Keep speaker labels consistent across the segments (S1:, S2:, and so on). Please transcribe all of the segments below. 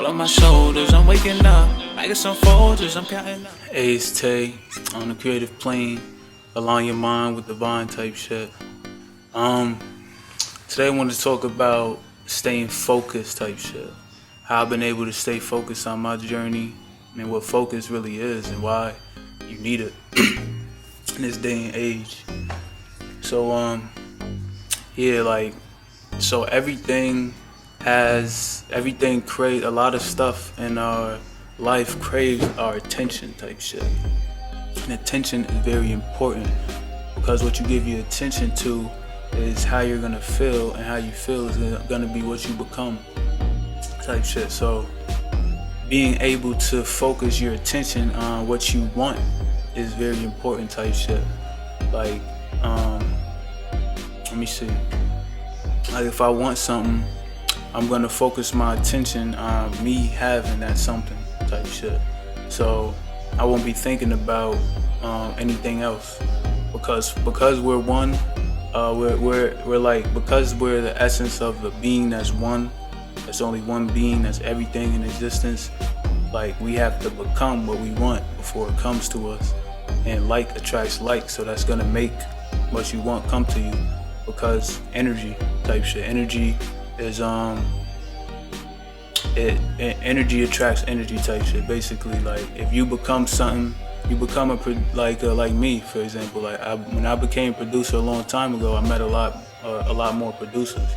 S1: all on my shoulders. I'm waking up, I got some folders, I'm counting up. Ace Tay on the creative plane, align your mind with divine type shit. Today I want to talk about staying focused type shit. How I've been able to stay focused on my journey and what focus really is and why you need it in this day and age. So everything craves a lot of stuff in our life craves our attention type shit. And attention is very important because what you give your attention to is how you're gonna feel, and how you feel is gonna be what you become type shit. So being able to focus your attention on what you want is very important type shit. Like, let me see. Like if I want something, I'm gonna focus my attention on me having that something type shit. So I won't be thinking about anything else because we're one. We're like, because we're the essence of the being that's one. There's only one being, that's everything in existence. Like we have to become what we want before it comes to us. And like attracts like, so that's gonna make what you want come to you. Because energy type shit. Energy is energy attracts energy type shit. Basically, like if you become something, you become like me, for example. Like when I became a producer a long time ago, I met a lot more producers.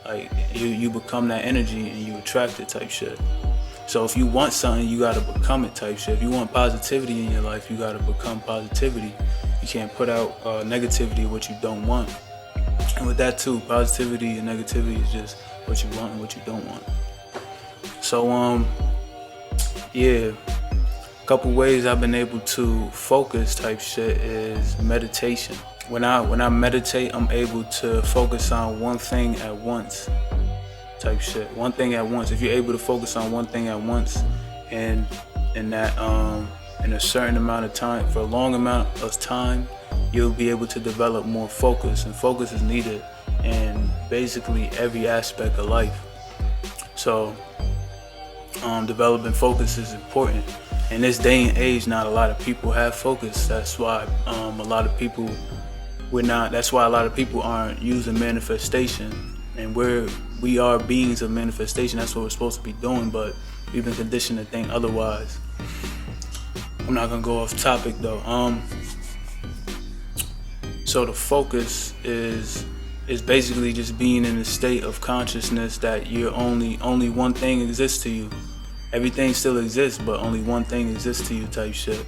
S1: Like you become that energy and you attract it type shit. So if you want something, you gotta become it type shit. If you want positivity in your life, you gotta become positivity. You can't put out negativity, what you don't want. And with that too, positivity and negativity is just what you want and what you don't want. So a couple ways I've been able to focus type shit is meditation. When I meditate, I'm able to focus on one thing at once type shit. One thing at once. If you're able to focus on one thing at once and in a certain amount of time, for a long amount of time, you'll be able to develop more focus, and focus is needed in basically every aspect of life. So developing focus is important. In this day and age, not a lot of people have focus. That's why that's why a lot of people aren't using manifestation. And we are beings of manifestation. That's what we're supposed to be doing, but we've been conditioned to think otherwise. I'm not gonna go off topic though. So the focus is basically just being in a state of consciousness that you're only one thing exists to you. Everything still exists, but only one thing exists to you type shit.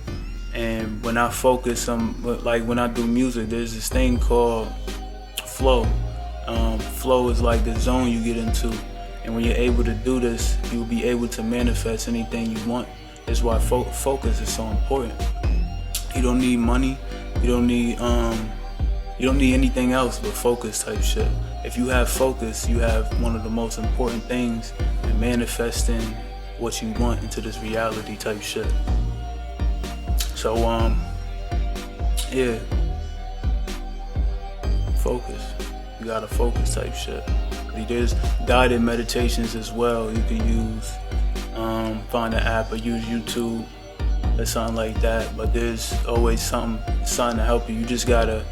S1: And when I focus, like when I do music, there's this thing called flow. Flow is like the zone you get into. And when you're able to do this, you'll be able to manifest anything you want. That's why focus is so important. You don't need money. You don't need anything else but focus type shit. If you have focus, you have one of the most important things in manifesting what you want into this reality type shit. So focus. You gotta focus type shit. There's guided meditations as well. You can use find an app or use YouTube or something like that. But there's always something to help you. You just gotta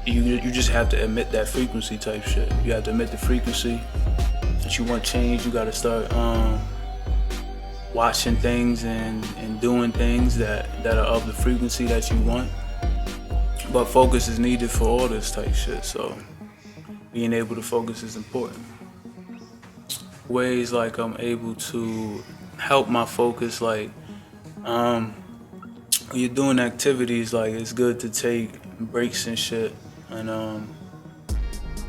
S1: you just have to emit that frequency type shit. You have to emit the frequency that you want change. You gotta start watching things and doing things that are of the frequency that you want. But focus is needed for all this type shit. So being able to focus is important. Ways like I'm able to help my focus, like when you're doing activities, like it's good to take breaks and shit. And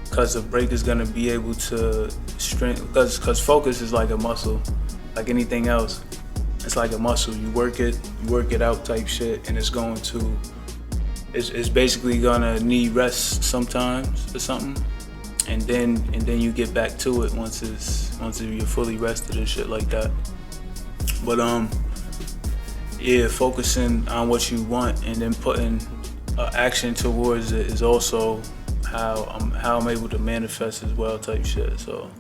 S1: because a break is gonna be able to strengthen, because focus is like a muscle, like anything else. It's like a muscle. You work it out type shit, and it's basically gonna need rest sometimes or something, and then you get back to it once you're fully rested and shit like that. But focusing on what you want and then putting action towards it is also how I'm able to manifest as well type shit. So